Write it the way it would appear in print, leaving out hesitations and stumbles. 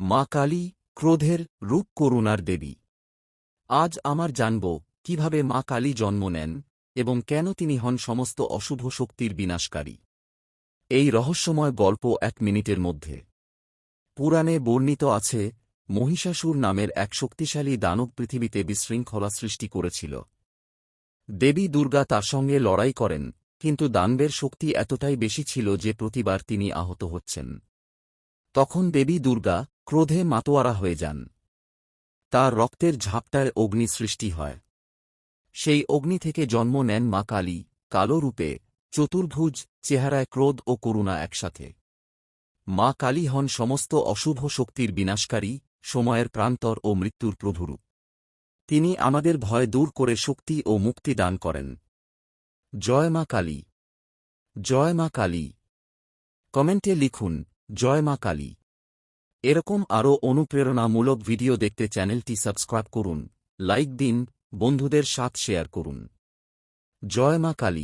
মা কালী, ক্রোধের রূপ, করুণার দেবী। আজ আমার জানব কিভাবে মা কালী জন্ম নেন এবং কেন তিনি হন সমস্ত অশুভ শক্তির বিনাশকারী। এই রহস্যময় গল্প 1 মিনিটের মধ্যে। পুরাণে বর্ণিত আছে, মহিষাসুর নামের এক শক্তিশালী দানব পৃথিবীতে বিশৃঙ্খলা সৃষ্টি করেছিল। দেবী দুর্গা তার সঙ্গে লড়াই করেন, কিন্তু দানবের শক্তি এতটাই বেশি ছিল যে প্রতিবার তিনি আহত হচ্ছেন। তখন দেবী দুর্গা ক্রোধে মাতোয়ারা হয়ে যান। তার রক্তের ঝাপটায় অগ্নি সৃষ্টি হয়। সেই অগ্নি থেকে জন্ম নেন মা কালী, কালো রূপে, চতুর্ভুজ চেহারায়, ক্রোধ ও করুণা একসাথে। মা কালী হন সমস্ত অশুভ শক্তির বিনাশকারী, সময়ের প্রান্তর ও মৃত্যুর প্রভুরূপ। তিনি আমাদের ভয় দূর করে শক্তি ও মুক্তি দান করেন। জয় মা কালী। জয় মা কালী। কমেন্টে লিখুন, জয় মা কালী। এরকম আরও অনুপ্রেরণামূলক ভিডিও দেখতে চ্যানেলটি সাবস্ক্রাইব করুন, লাইক দিন, বন্ধুদের সাথে শেয়ার করুন। জয় মা কালী।